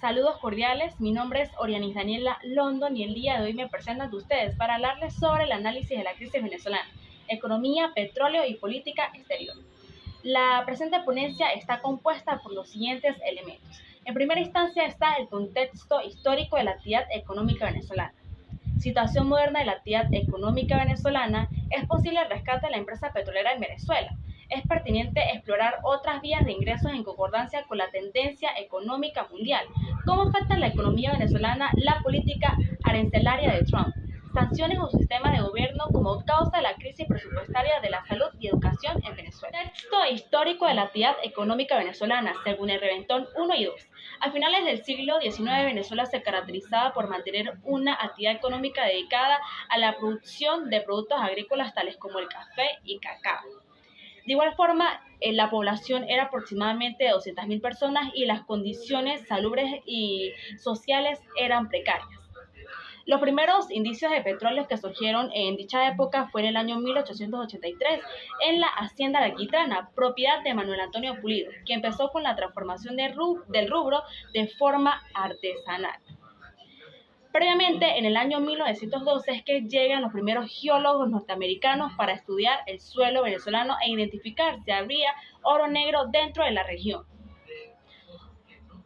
Saludos cordiales, mi nombre es Orianis Daniela London y el día de hoy me presento ante ustedes para hablarles sobre el análisis de la crisis venezolana, economía, petróleo y política exterior. La presente ponencia está compuesta por los siguientes elementos. En primera instancia está el contexto histórico de la actividad económica venezolana. Situación moderna de la actividad económica venezolana. ¿Es posible el rescate de la empresa petrolera en Venezuela? Es pertinente explorar otras vías de ingresos en concordancia con la tendencia económica mundial. ¿Cómo afecta la economía venezolana la política arancelaria de Trump? Sanciones o sistema de gobierno como causa de la crisis presupuestaria de la salud y educación en Venezuela. Texto histórico de la actividad económica venezolana, según el Reventón 1 y 2. A finales del siglo XIX, Venezuela se caracterizaba por mantener una actividad económica dedicada a la producción de productos agrícolas tales como el café y cacao. De igual forma, la población era aproximadamente de 200.000 personas y las condiciones salubres y sociales eran precarias. Los primeros indicios de petróleo que surgieron en dicha época fue en el año 1883 en la hacienda La Quitrana, propiedad de Manuel Antonio Pulido, que empezó con la transformación del rubro de forma artesanal. Previamente, en el año 1912 es que llegan los primeros geólogos norteamericanos para estudiar el suelo venezolano e identificar si habría oro negro dentro de la región.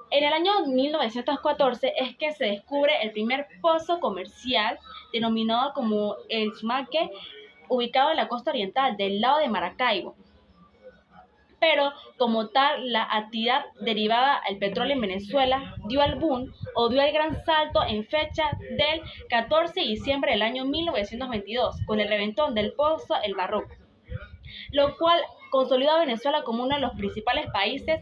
En el año 1914 es que se descubre el primer pozo comercial denominado como el Sumaque, ubicado en la costa oriental del lado de Maracaibo. Pero como tal, la actividad derivada del petróleo en Venezuela dio el boom o dio el gran salto en fecha del 14 de diciembre del año 1922 con el reventón del pozo El Barroco, lo cual consolidó a Venezuela como uno de los principales países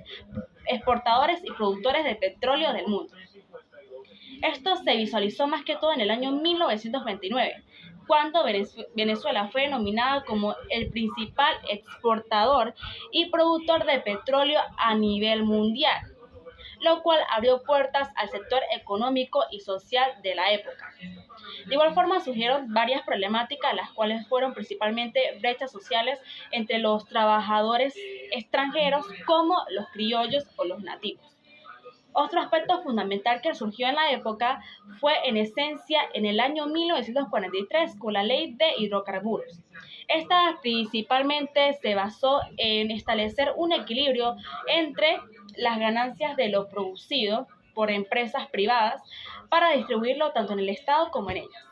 exportadores y productores de petróleo del mundo. Esto se visualizó más que todo en el año 1929, cuando Venezuela fue denominada como el principal exportador y productor de petróleo a nivel mundial, lo cual abrió puertas al sector económico y social de la época. De igual forma surgieron varias problemáticas, las cuales fueron principalmente brechas sociales entre los trabajadores extranjeros como los criollos o los nativos. Otro aspecto fundamental que surgió en la época fue en esencia en el año 1943 con la ley de hidrocarburos. Esta principalmente se basó en establecer un equilibrio entre las ganancias de lo producido por empresas privadas para distribuirlo tanto en el Estado como en ellas.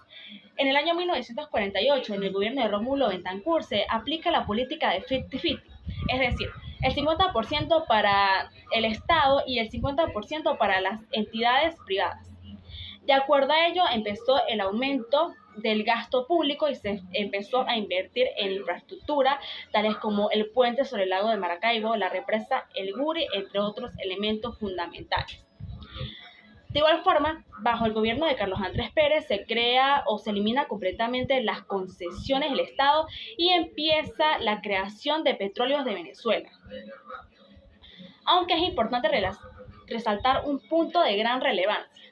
En el año 1948, en el gobierno de Rómulo Betancourt, se aplica la política de 50-50, es decir, el 50% para el Estado y el 50% para las entidades privadas. De acuerdo a ello, empezó el aumento del gasto público y se empezó a invertir en infraestructura, tales como el puente sobre el lago de Maracaibo, la represa El Guri, entre otros elementos fundamentales. De igual forma, bajo el gobierno de Carlos Andrés Pérez se crea o se elimina completamente las concesiones del Estado y empieza la creación de Petróleos de Venezuela. Aunque es importante resaltar un punto de gran relevancia.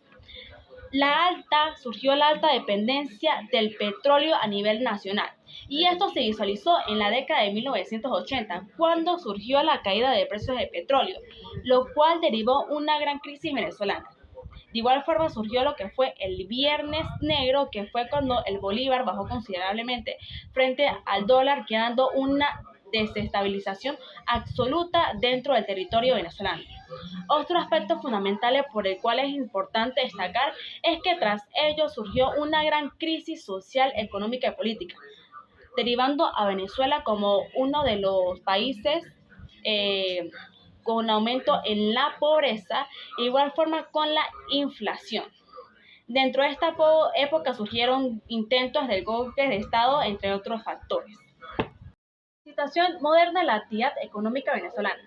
Surgió la alta dependencia del petróleo a nivel nacional. Y esto se visualizó en la década de 1980, cuando surgió la caída de precios de petróleo, lo cual derivó una gran crisis venezolana. De igual forma surgió lo que fue el Viernes Negro, que fue cuando el bolívar bajó considerablemente frente al dólar, quedando una desestabilización absoluta dentro del territorio venezolano. Otro aspecto fundamental por el cual es importante destacar es que tras ello surgió una gran crisis social, económica y política, derivando a Venezuela como uno de los países con aumento en la pobreza, de igual forma con la inflación. Dentro de esta época surgieron intentos de golpes de Estado, entre otros factores. Situación moderna de la actividad económica venezolana.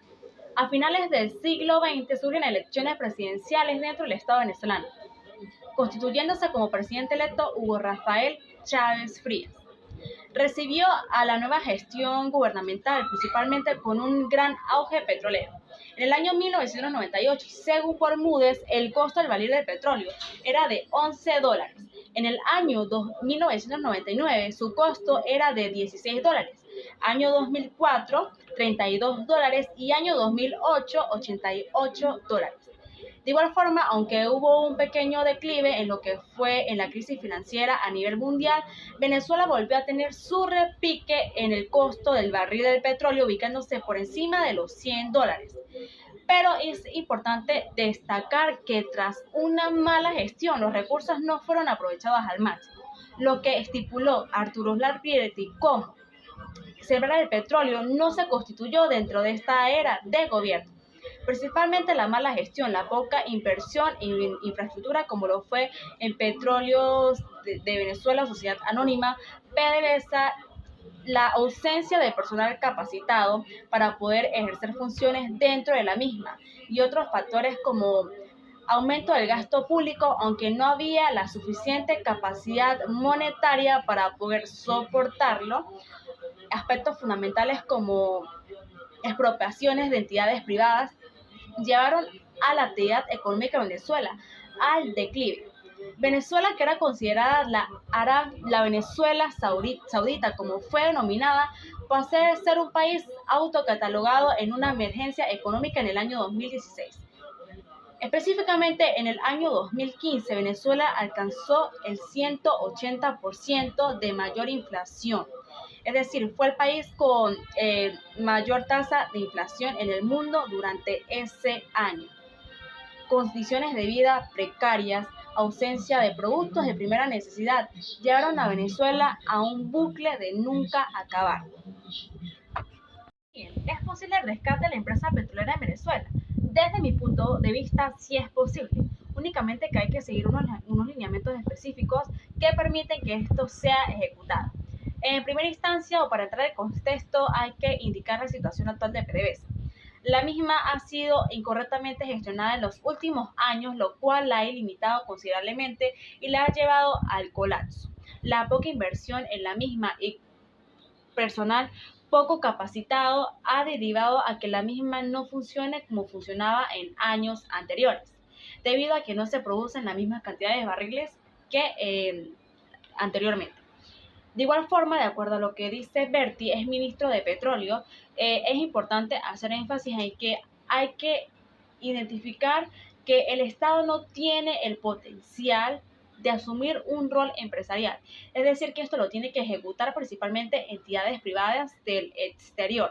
A finales del siglo XX surgen elecciones presidenciales dentro del Estado venezolano, constituyéndose como presidente electo Hugo Rafael Chávez Frías. Recibió a la nueva gestión gubernamental, principalmente con un gran auge petrolero. En el año 1998, según por Moody's, el costo del barril del petróleo era de $11. En el año 1999, su costo era de $16. Año 2004, $32 y año 2008, $88. De igual forma, aunque hubo un pequeño declive en lo que fue en la crisis financiera a nivel mundial, Venezuela volvió a tener su repique en el costo del barril del petróleo, ubicándose por encima de los $100. Pero es importante destacar que tras una mala gestión, los recursos no fueron aprovechados al máximo. Lo que estipuló Arturo Larpiretti como sembrar el petróleo no se constituyó dentro de esta era de gobierno. Principalmente la mala gestión, la poca inversión en infraestructura, como lo fue en Petróleos de Venezuela, Sociedad Anónima, PDVSA, la ausencia de personal capacitado para poder ejercer funciones dentro de la misma y otros factores como aumento del gasto público, aunque no había la suficiente capacidad monetaria para poder soportarlo. Aspectos fundamentales como expropiaciones de entidades privadas llevaron a la actividad económica de Venezuela al declive. Venezuela, que era considerada la Venezuela saudita, como fue denominada, pasó a ser un país autocatalogado en una emergencia económica en el año 2016. Específicamente en el año 2015, Venezuela alcanzó el 180% de mayor inflación. Es decir, fue el país con mayor tasa de inflación en el mundo durante ese año. Condiciones de vida precarias, ausencia de productos de primera necesidad, llevaron a Venezuela a un bucle de nunca acabar. Bien, ¿es posible el rescate de la empresa petrolera en Venezuela? Desde mi punto de vista, sí es posible. Únicamente que hay que seguir unos lineamientos específicos que permiten que esto sea ejecutado. En primera instancia, o para entrar en contexto, hay que indicar la situación actual de PDVSA. La misma ha sido incorrectamente gestionada en los últimos años, lo cual la ha limitado considerablemente y la ha llevado al colapso. La poca inversión en la misma y personal poco capacitado ha derivado a que la misma no funcione como funcionaba en años anteriores, debido a que no se producen las mismas cantidades de barriles que anteriormente. De igual forma, de acuerdo a lo que dice Berti, es ministro de Petróleo, es importante hacer énfasis en que hay que identificar que el Estado no tiene el potencial de asumir un rol empresarial. Es decir, que esto lo tiene que ejecutar principalmente entidades privadas del exterior.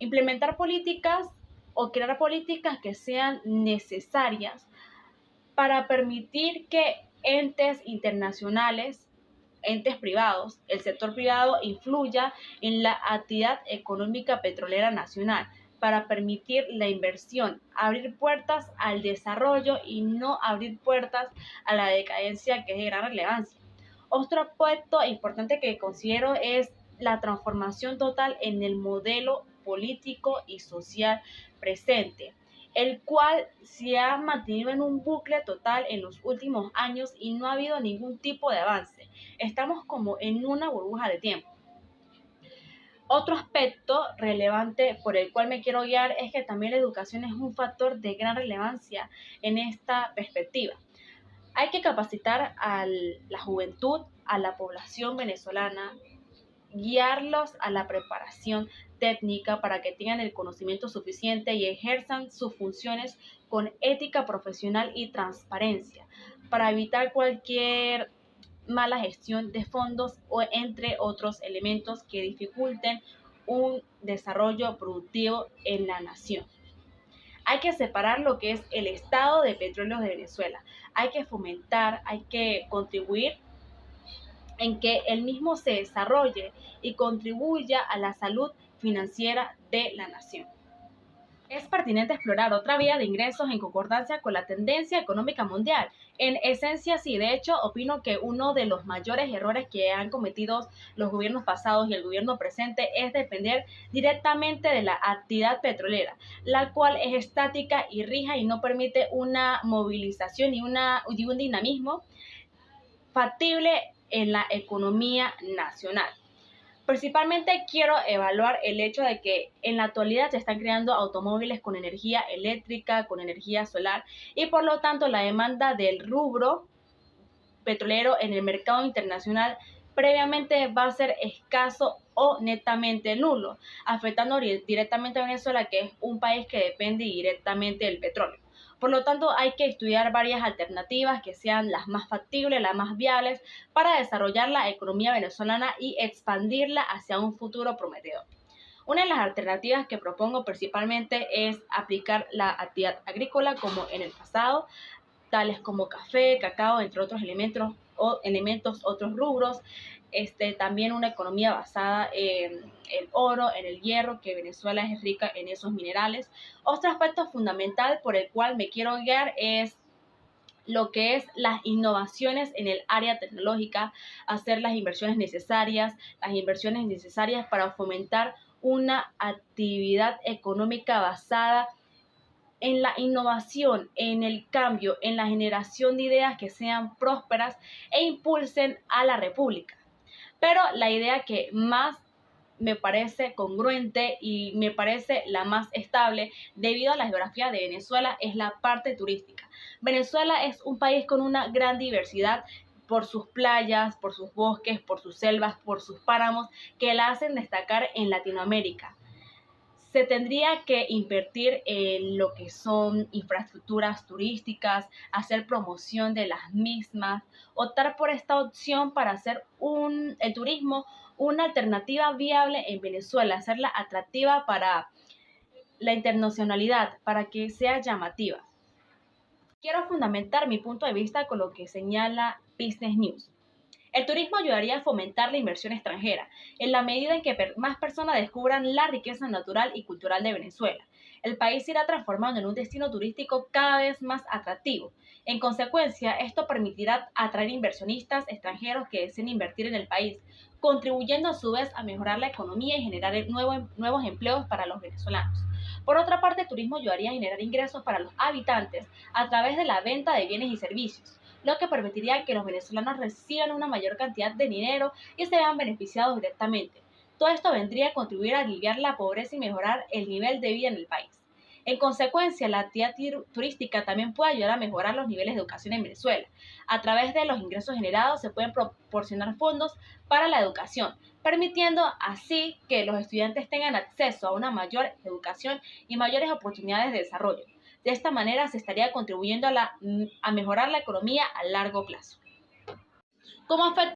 Implementar políticas o crear políticas que sean necesarias para permitir que entes internacionales, entes privados, el sector privado influya en la actividad económica petrolera nacional para permitir la inversión, abrir puertas al desarrollo y no abrir puertas a la decadencia, que es de gran relevancia. Otro aspecto importante que considero es la transformación total en el modelo político y social presente, el cual se ha mantenido en un bucle total en los últimos años y no ha habido ningún tipo de avance. Estamos como en una burbuja de tiempo. Otro aspecto relevante por el cual me quiero guiar es que también la educación es un factor de gran relevancia en esta perspectiva. Hay que capacitar a la juventud, a la población venezolana, guiarlos a la preparación técnica para que tengan el conocimiento suficiente y ejerzan sus funciones con ética profesional y transparencia, para evitar cualquier mala gestión de fondos o entre otros elementos que dificulten un desarrollo productivo en la nación. Hay que separar lo que es el estado de petróleos de Venezuela. Hay que fomentar, hay que contribuir en que el mismo se desarrolle y contribuya a la salud financiera de la nación. Es pertinente explorar otra vía de ingresos en concordancia con la tendencia económica mundial. En esencia, sí, de hecho, opino que uno de los mayores errores que han cometido los gobiernos pasados y el gobierno presente es depender directamente de la actividad petrolera, la cual es estática y rija y no permite una movilización y un dinamismo factible en la economía nacional. Principalmente quiero evaluar el hecho de que en la actualidad se están creando automóviles con energía eléctrica, con energía solar, y por lo tanto la demanda del rubro petrolero en el mercado internacional previamente va a ser escaso o netamente nulo, afectando directamente a Venezuela, que es un país que depende directamente del petróleo. Por lo tanto, hay que estudiar varias alternativas que sean las más factibles, las más viables para desarrollar la economía venezolana y expandirla hacia un futuro prometedor. Una de las alternativas que propongo principalmente es aplicar la actividad agrícola como en el pasado, tales como café, cacao, entre otros elementos, otros rubros. También una economía basada en el oro, en el hierro, que Venezuela es rica en esos minerales. Otro aspecto fundamental por el cual me quiero guiar es lo que es las innovaciones en el área tecnológica, hacer las inversiones necesarias para fomentar una actividad económica basada en la innovación, en el cambio, en la generación de ideas que sean prósperas e impulsen a la República. Pero la idea que más me parece congruente y me parece la más estable debido a la geografía de Venezuela es la parte turística. Venezuela es un país con una gran diversidad por sus playas, por sus bosques, por sus selvas, por sus páramos, que la hacen destacar en Latinoamérica. Se tendría que invertir en lo que son infraestructuras turísticas, hacer promoción de las mismas, optar por esta opción para hacer el turismo una alternativa viable en Venezuela, hacerla atractiva para la internacionalidad, para que sea llamativa. Quiero fundamentar mi punto de vista con lo que señala Business News. El turismo ayudaría a fomentar la inversión extranjera, en la medida en que más personas descubran la riqueza natural y cultural de Venezuela. El país se irá transformando en un destino turístico cada vez más atractivo. En consecuencia, esto permitirá atraer inversionistas extranjeros que deseen invertir en el país, contribuyendo a su vez a mejorar la economía y generar nuevos empleos para los venezolanos. Por otra parte, el turismo ayudaría a generar ingresos para los habitantes a través de la venta de bienes y servicios, lo que permitiría que los venezolanos reciban una mayor cantidad de dinero y se vean beneficiados directamente. Todo esto vendría a contribuir a aliviar la pobreza y mejorar el nivel de vida en el país. En consecuencia, la actividad turística también puede ayudar a mejorar los niveles de educación en Venezuela. A través de los ingresos generados se pueden proporcionar fondos para la educación, permitiendo así que los estudiantes tengan acceso a una mayor educación y mayores oportunidades de desarrollo. De esta manera se estaría contribuyendo a mejorar la economía a largo plazo. ¿Cómo afecta